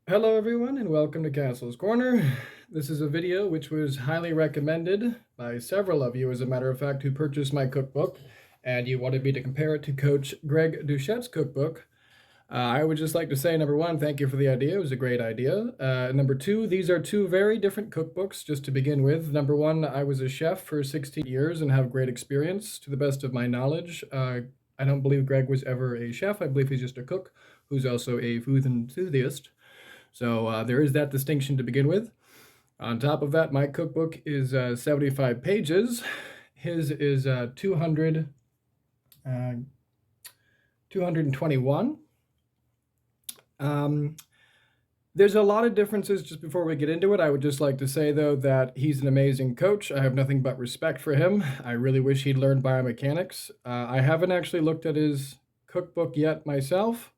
Hello everyone and welcome to Castle's Corner. This is a video which was highly recommended by several of you, as a matter of fact, who purchased my cookbook, and you wanted me to compare it to Coach Greg Doucette's cookbook. I would just like to say, number one, thank you for the idea. It was a great idea. Number two, these are two very different cookbooks, just to begin with. Number one, I was a chef for 16 years and have great experience, to the best of my knowledge. I don't believe Greg was ever a chef. I believe he's just a cook who's also a food enthusiast. So there is that distinction to begin with. On top of that, my cookbook is 75 pages. His is 221. There's a lot of differences. Just before we get into it, I would just like to say, though, that he's an amazing coach. I have nothing but respect for him. I really wish he'd learned biomechanics. I haven't actually looked at his cookbook yet myself,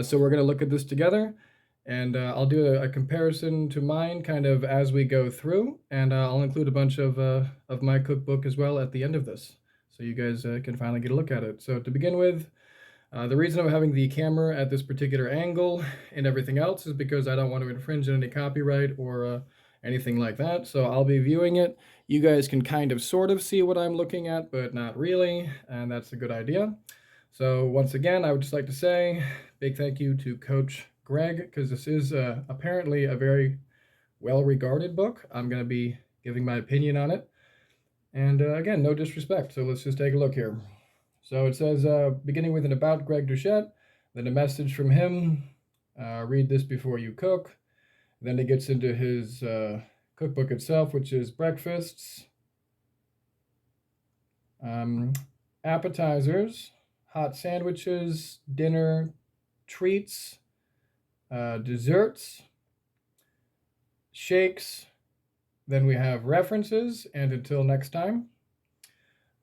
so we're going to look at this together. And I'll do a comparison to mine kind of as we go through, and I'll include a bunch of my cookbook as well at the end of this, so you guys can finally get a look at it. So to begin with, the reason I'm having the camera at this particular angle and everything else is because I don't want to infringe on any copyright or anything like that. So I'll be viewing it. You guys can kind of sort of see what I'm looking at, but not really, and that's a good idea. So once again, I would just like to say big thank you to Coach Greg, because this is apparently a very well-regarded book. I'm going to be giving my opinion on it. And again, no disrespect, so let's just take a look here. So it says, beginning with an about Greg Doucette, then a message from him, read this before you cook. Then it gets into his cookbook itself, which is breakfasts, appetizers, hot sandwiches, dinner, treats, desserts, shakes. Then we have references, and until next time.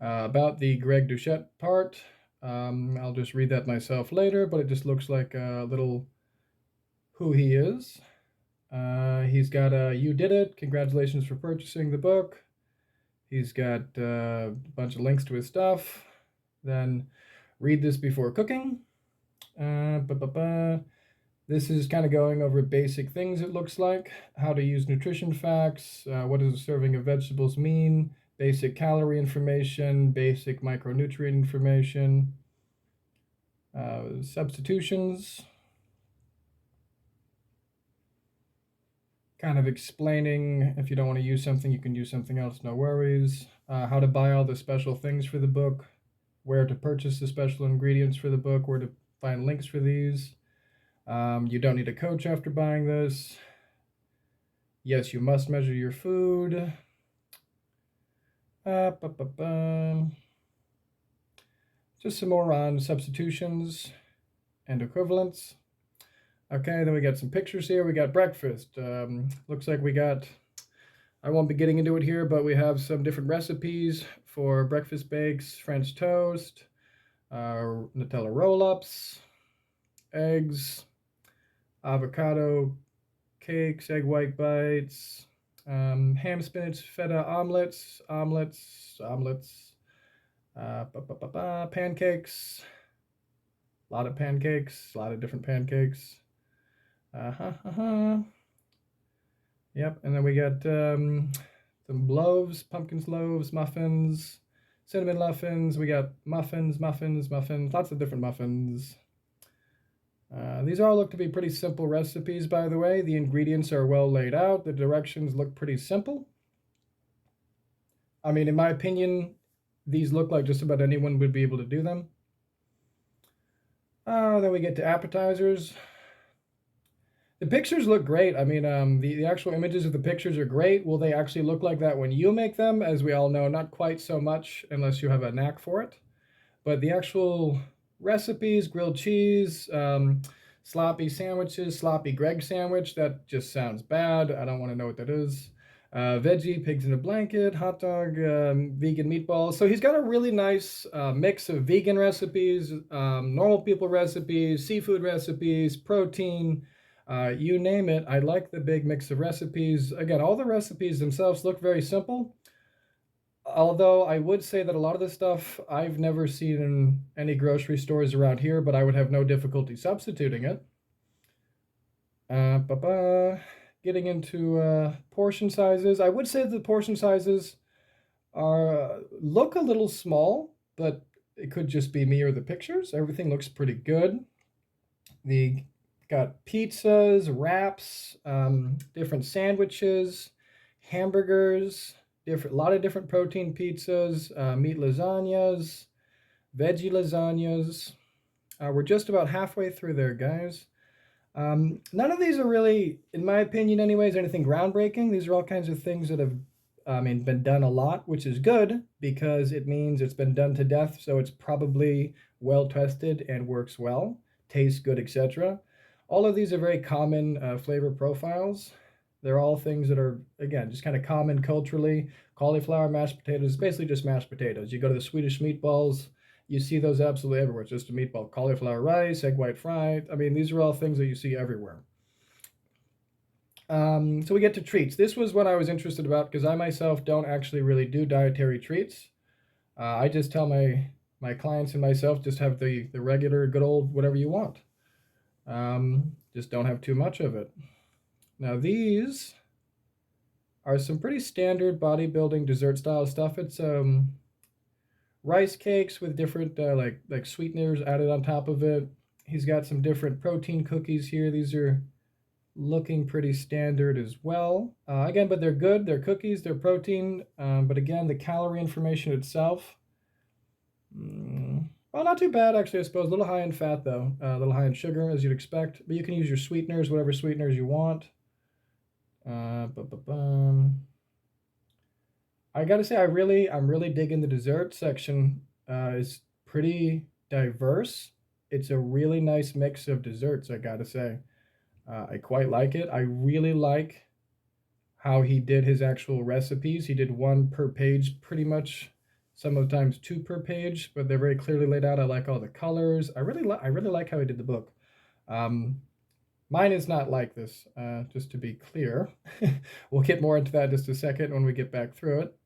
About the Greg Doucette part, I'll just read that myself later, but it just looks like a little who he is. He's got a "You did it, congratulations for purchasing the book." He's got a bunch of links to his stuff. Then read this before cooking. This is kind of going over basic things, it looks like. How to use nutrition facts, what does a serving of vegetables mean, basic calorie information, basic micronutrient information, substitutions, kind of explaining if you don't want to use something, you can use something else, no worries. How to buy all the special things for the book, where to purchase the special ingredients for the book, where to find links for these. You don't need a coach after buying this. Yes, you must measure your food. Just some more on substitutions and equivalents. Okay, then we got some pictures here. We got breakfast. Looks like we got, I won't be getting into it here, but we have some different recipes for breakfast bakes, French toast, Nutella roll-ups, eggs, avocado cakes, egg white bites, ham, spinach, feta omelets, pancakes, a lot of pancakes, a lot of different pancakes. Yep, and then we got some loaves, pumpkin loaves, muffins, cinnamon muffins. We got muffins, lots of different muffins. These all look to be pretty simple recipes, by the way. The ingredients are well laid out. The directions look pretty simple. I mean, in my opinion, these look like just about anyone would be able to do them. Then we get to appetizers. The pictures look great. I mean, the actual images of the pictures are great. Will they actually look like that when you make them? As we all know, not quite so much unless you have a knack for it. But the actual recipes, grilled cheese, sloppy sandwiches, sloppy Greg sandwich, that just sounds bad. I don't want to know what that is. Veggie, pigs in a blanket, hot dog, vegan meatballs. So he's got a really nice mix of vegan recipes, normal people recipes, seafood recipes, protein, you name it. I like the big mix of recipes. Again, all the recipes themselves look very simple. Although I would say that a lot of this stuff I've never seen in any grocery stores around here, but I would have no difficulty substituting it. Getting into portion sizes, I would say the portion sizes are look a little small, but it could just be me or the pictures. Everything looks pretty good. The got pizzas, wraps, different sandwiches, hamburgers, different a lot of different protein pizzas, meat lasagnas, veggie lasagnas. We're just about halfway through there, guys. None of these are really, in my opinion, anyways, anything groundbreaking. These are all kinds of things that have, been done a lot, which is good because it means it's been done to death. So it's probably well tested and works well, tastes good, etc. All of these are very common flavor profiles. They're all things that are, again, just kind of common culturally. Cauliflower mashed potatoes is basically just mashed potatoes. You go to the Swedish meatballs, you see those absolutely everywhere. It's just a meatball, cauliflower rice, egg white fried. I mean, these are all things that you see everywhere. So we get to treats. This was what I was interested about because I myself don't actually really do dietary treats. I just tell my clients and myself just have the regular good old whatever you want. Just don't have too much of it. Now these are some pretty standard bodybuilding dessert style stuff. It's rice cakes with different like sweeteners added on top of it. He's got some different protein cookies here. These are looking pretty standard as well. Again, but they're good. They're cookies. They're protein. But again, the calorie information itself, well, not too bad actually. I suppose a little high in fat though, a little high in sugar as you'd expect. But you can use your sweeteners, whatever sweeteners you want. I gotta say, I'm really digging the dessert section. Is pretty diverse. It's a really nice mix of desserts, I gotta say. I quite like it. I really like how he did his actual recipes. He did one per page, pretty much. Some of the times two per page, but they're very clearly laid out. I like all the colors. I really like how he did the book. Um, Mine is not like this, just to be clear. We'll get more into that in just a second when we get back through it.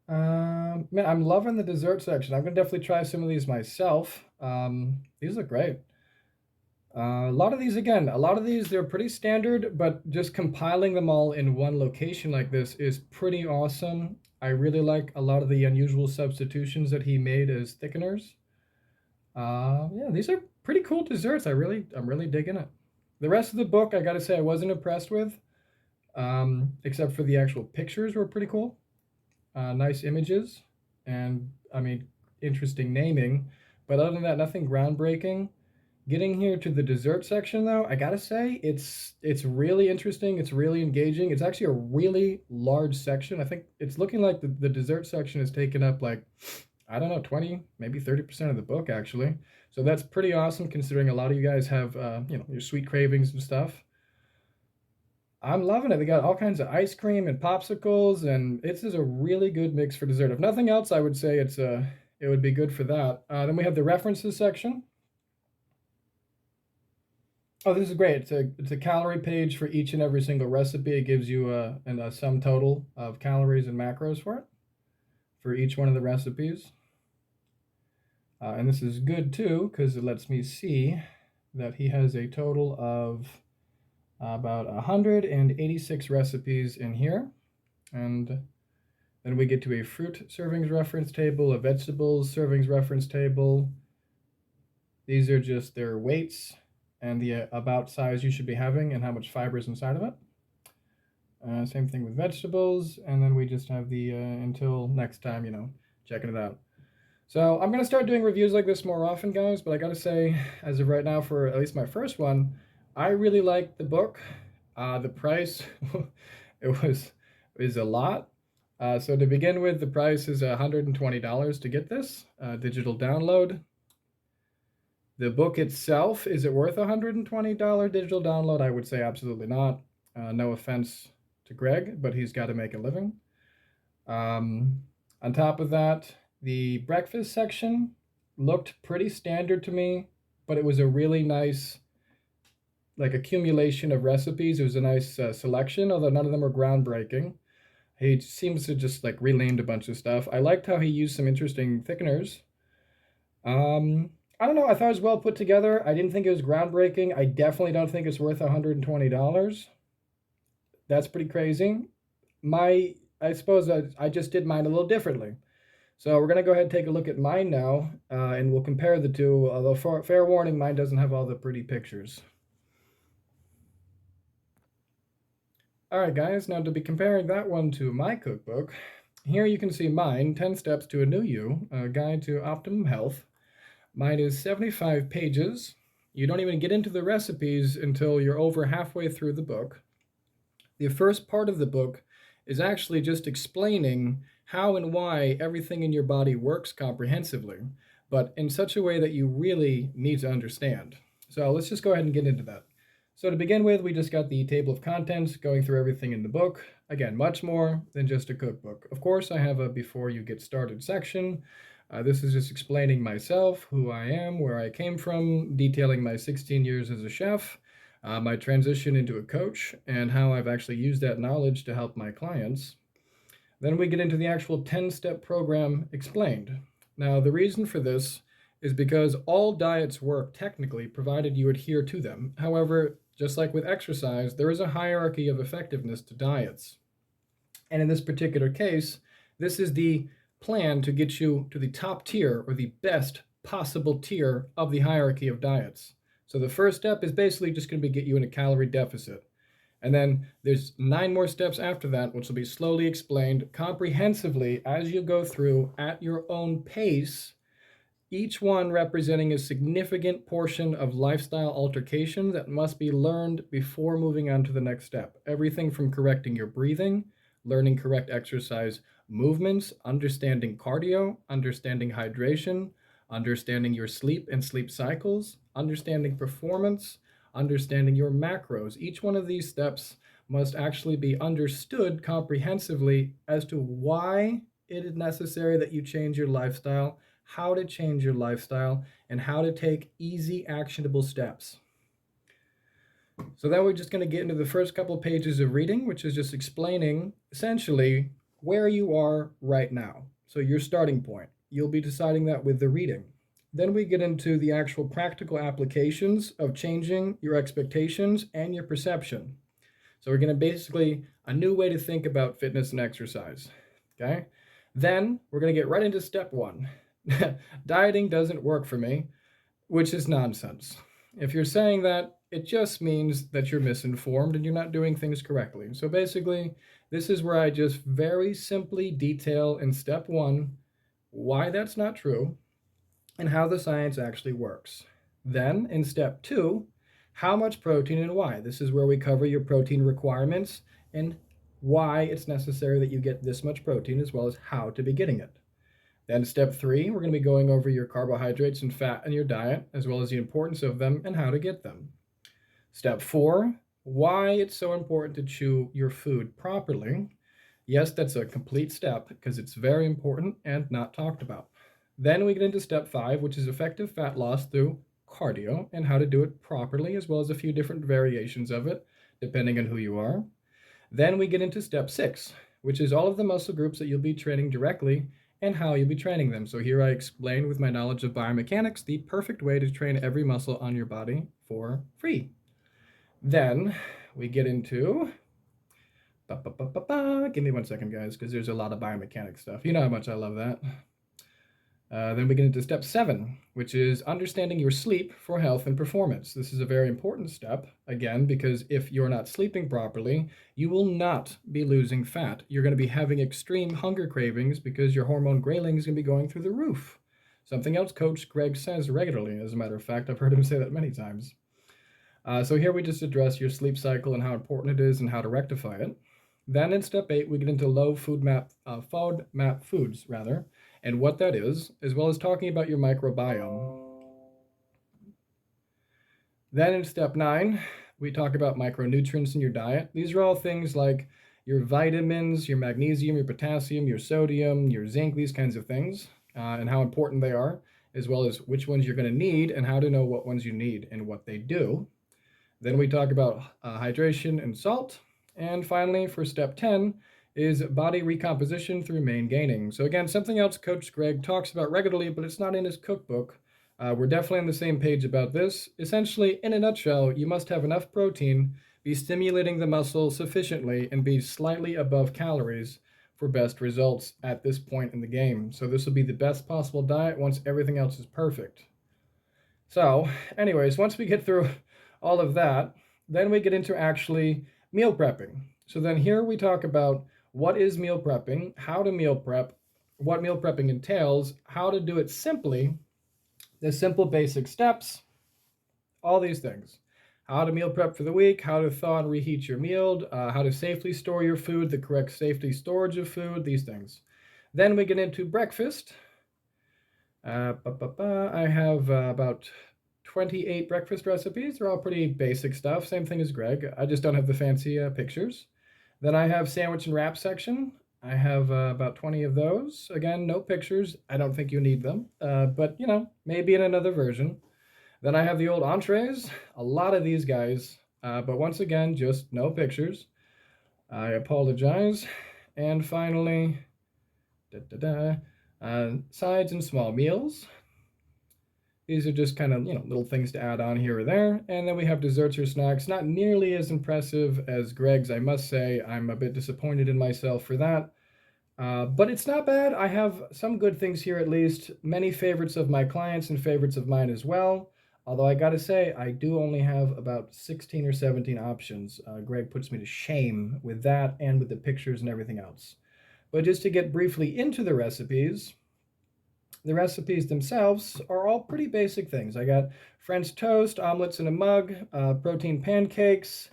Man, I'm loving the dessert section. I'm gonna definitely try some of these myself. These look great. A lot of these, again, a lot of these, they're pretty standard, but just compiling them all in one location like this is pretty awesome. I really like a lot of the unusual substitutions that he made as thickeners. Yeah, these are pretty cool desserts. I'm really digging it. The rest of the book, I gotta say, I wasn't impressed with, except for the actual pictures were pretty cool. Nice images, and interesting naming. But other than that, nothing groundbreaking. Getting here to the dessert section, though, I gotta say, it's really interesting. It's really engaging. It's actually a really large section. I think it's looking like the dessert section is taken up like, I don't know, 20, maybe 30% of the book, actually. So that's pretty awesome considering a lot of you guys have, your sweet cravings and stuff. I'm loving it. They got all kinds of ice cream and popsicles, and it's just a really good mix for dessert. If nothing else, I would say it would be good for that. Then we have the references section. Oh, this is great. It's a calorie page for each and every single recipe. It gives you a sum total of calories and macros for it for each one of the recipes. And this is good too because it lets me see that he has a total of about 186 recipes in here. And then we get to a fruit servings reference table, a vegetables servings reference table. These are just their weights and the about size you should be having and how much fiber is inside of it. Same thing with vegetables. And then we just have the until next time, checking it out. So I'm going to start doing reviews like this more often, guys. But I got to say, as of right now, for at least my first one, I really like the book. The price, is a lot. So to begin with, the price is $120 to get this digital download. The book itself, is it worth $120 digital download? I would say absolutely not. No offense to Greg, but he's got to make a living. On top of that, the breakfast section looked pretty standard to me, but it was a really nice accumulation of recipes. It was a nice selection, although none of them were groundbreaking. He seems to just renamed a bunch of stuff. I liked how he used some interesting thickeners. I don't know. I thought it was well put together. I didn't think it was groundbreaking. I definitely don't think it's worth $120. That's pretty crazy. I suppose I just did mine a little differently. So we're gonna go ahead and take a look at mine now, and we'll compare the two. Although fair warning, mine doesn't have all the pretty pictures. All right, guys. Now to be comparing that one to my cookbook, here you can see mine, 10 Steps to a New You, a Guide to Optimum Health. Mine is 75 pages. You don't even get into the recipes until you're over halfway through the book. The first part of the book is actually just explaining how and why everything in your body works comprehensively, but in such a way that you really need to understand. So let's just go ahead and get into that. So to begin with, we just got the table of contents going through everything in the book. Again, much more than just a cookbook. Of course, I have a before you get started section. This is just explaining myself, who I am, where I came from, detailing my 16 years as a chef, my transition into a coach, and how I've actually used that knowledge to help my clients. Then we get into the actual 10-step program explained. Now, the reason for this is because all diets work technically, provided you adhere to them. However, just like with exercise, there is a hierarchy of effectiveness to diets. And in this particular case, this is the plan to get you to the top tier or the best possible tier of the hierarchy of diets. So the first step is basically just going to be get you in a calorie deficit. And then there's 9 more steps after that, which will be slowly explained comprehensively as you go through at your own pace, each one representing a significant portion of lifestyle altercation that must be learned before moving on to the next step. Everything from correcting your breathing, learning correct exercise movements, understanding cardio, understanding hydration, understanding your sleep and sleep cycles, understanding performance, understanding your macros. Each one of these steps must actually be understood comprehensively as to why it is necessary that you change your lifestyle, how to change your lifestyle, and how to take easy, actionable steps. So then we're just going to get into the first couple of pages of reading, which is just explaining essentially where you are right now. So your starting point. You'll be deciding that with the reading. Then we get into the actual practical applications of changing your expectations and your perception. So we're going to basically a new way to think about fitness and exercise. Okay? Then we're going to get right into step 1. Dieting doesn't work for me, which is nonsense. If you're saying that, it just means that you're misinformed and you're not doing things correctly. So basically, this is where I just very simply detail in step 1 why that's not true and how the science actually works. Then in step 2, how much protein and why. This is where we cover your protein requirements and why it's necessary that you get this much protein, as well as how to be getting it. Then step 3, we're going to be going over your carbohydrates and fat in your diet, as well as the importance of them and how to get them. Step 4, why it's so important to chew your food properly. Yes, that's a complete step because it's very important and not talked about. Then we get into step 5, which is effective fat loss through cardio and how to do it properly, as well as a few different variations of it, depending on who you are. Then we get into step 6, which is all of the muscle groups that you'll be training directly and how you'll be training them. So here I explain with my knowledge of biomechanics the perfect way to train every muscle on your body for free. Then we get into, give me one second, guys, because there's a lot of biomechanics stuff. You know how much I love that. Then we get into step 7, which is understanding your sleep for health and performance. This is a very important step, again, because if you're not sleeping properly, you will not be losing fat. You're going to be having extreme hunger cravings because your hormone ghrelin is going to be going through the roof. Something else Coach Greg says regularly, as a matter of fact. I've heard him say that many times. So here we just address your sleep cycle and how important it is and how to rectify it. Then in step 8, we get into low FODMAP foods, and what that is, as well as talking about your microbiome. Then in step 9, we talk about micronutrients in your diet. These are all things like your vitamins, your magnesium, your potassium, your sodium, your zinc, these kinds of things, and how important they are, as well as which ones you're going to need and how to know what ones you need and what they do. Then we talk about hydration and salt. And finally, for step 10, is body recomposition through main gaining. So again, something else Coach Greg talks about regularly, but it's not in his cookbook. We're definitely on the same page about this. Essentially, in a nutshell, you must have enough protein, be stimulating the muscle sufficiently, and be slightly above calories for best results at this point in the game. So this will be the best possible diet once everything else is perfect. So, anyways, once we get through all of that, then we get into actually meal prepping. So then here we talk about what is meal prepping, how to meal prep, what meal prepping entails, how to do it simply, the simple basic steps, all these things. How to meal prep for the week, how to thaw and reheat your meal, how to safely store your food, the correct safety storage of food, these things. Then we get into breakfast. I have about 28 breakfast recipes. They're all pretty basic stuff. Same thing as Greg. I just don't have the fancy pictures. Then I have sandwich and wrap section. I have about 20 of those. Again, no pictures. I don't think you need them, but you know, maybe in another version. Then I have the old entrees. A lot of these guys, but once again, just no pictures. I apologize. And finally, sides and small meals. These are just kind of, you know, little things to add on here or there. And then we have desserts or snacks. Not nearly as impressive as Greg's, I must say. I'm a bit disappointed in myself for that. But it's not bad. I have some good things here at least. Many favorites of my clients and favorites of mine as well. Although I gotta say, I do only have about 16 or 17 options. Greg puts me to shame with that and with the pictures and everything else. But just to get briefly into the recipes themselves are all pretty basic things. I got French toast, omelets in a mug, protein pancakes,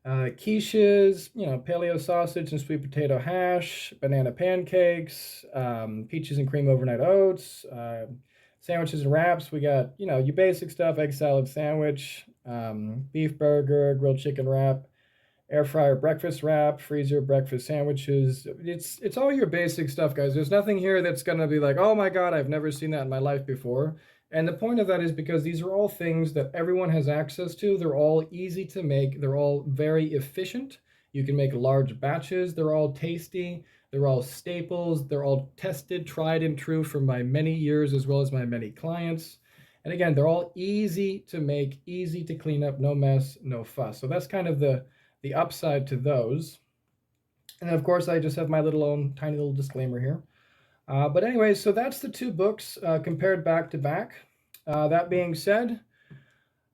quiches, you know, paleo sausage and sweet potato hash, banana pancakes, peaches and cream overnight oats, sandwiches and wraps. We got, you know, your basic stuff, egg salad sandwich, beef burger, grilled chicken wrap, air fryer breakfast wrap, freezer breakfast sandwiches. It's all your basic stuff, guys. There's nothing here that's gonna be like, oh my God, I've never seen that in my life before. And the point of that is because these are all things that everyone has access to. They're all easy to make. They're all very efficient. You can make large batches. They're all tasty. They're all staples. They're all tested, tried and true from my many years as well as my many clients. And again, they're all easy to make, easy to clean up, no mess, no fuss. So that's kind of the upside to those. And then of course, I just have my little own tiny little disclaimer here. But anyways, so that's the two books compared back to back. That being said,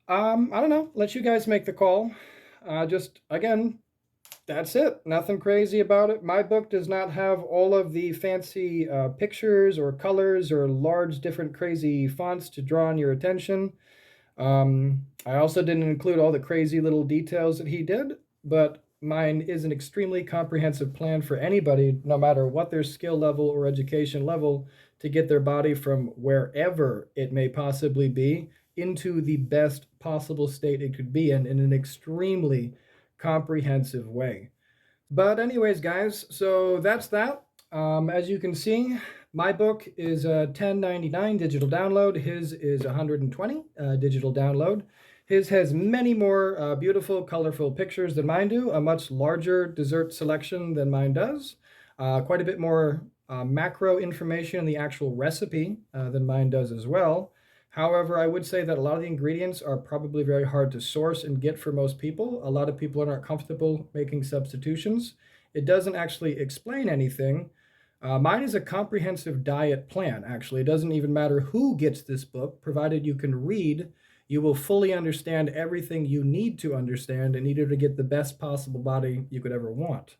I don't know, let you guys make the call. Just again, that's it. Nothing crazy about it. My book does not have all of the fancy pictures or colors or large different crazy fonts to draw on your attention. I also didn't include all the crazy little details that he did, but mine is an extremely comprehensive plan for anybody, no matter what their skill level or education level, to get their body from wherever it may possibly be into the best possible state it could be in an extremely comprehensive way. But anyways, guys, so that's that. As you can see, my book is a $10.99 digital download. His is 120 digital download. His has many more beautiful, colorful pictures than mine do, a much larger dessert selection than mine does, quite a bit more macro information in the actual recipe than mine does as well. However, I would say that a lot of the ingredients are probably very hard to source and get for most people. A lot of people are not comfortable making substitutions. It doesn't actually explain anything. Mine is a comprehensive diet plan, actually. It doesn't even matter who gets this book, provided you can read. You will fully understand everything you need to understand in order to get the best possible body you could ever want.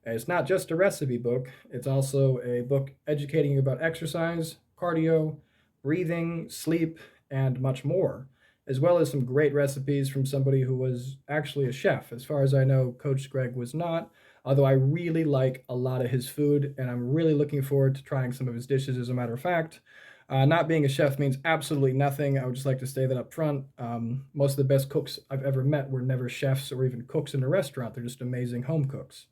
And it's not just a recipe book, it's also a book educating you about exercise, cardio, breathing, sleep, and much more, as well as some great recipes from somebody who was actually a chef. As far as I know, Coach Greg was not, although I really like a lot of his food, and I'm really looking forward to trying some of his dishes, as a matter of fact. Not being a chef means absolutely nothing. I would just like to say that up front. Most of the best cooks I've ever met were never chefs or even cooks in a restaurant. They're just amazing home cooks.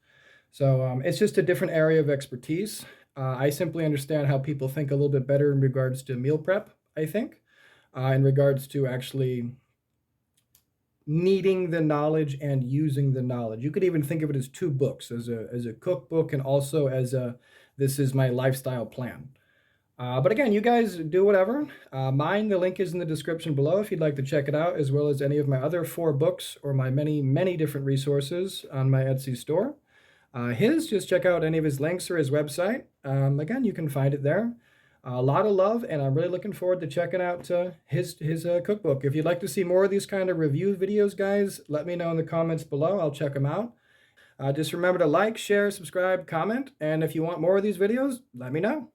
So it's just a different area of expertise. I simply understand how people think a little bit better in regards to meal prep, I think, in regards to actually needing the knowledge and using the knowledge. You could even think of it as two books, as a cookbook and also as a this is my lifestyle plan. But again, you guys do whatever. Mine, the link is in the description below if you'd like to check it out, as well as any of my other 4 books or my many, many different resources on my Etsy store. Just check out any of his links or his website. Again, you can find it there. A lot of love, and I'm really looking forward to checking out his cookbook. If you'd like to see more of these kind of review videos, guys, let me know in the comments below. I'll check them out. Just remember to like, share, subscribe, comment, and if you want more of these videos, let me know.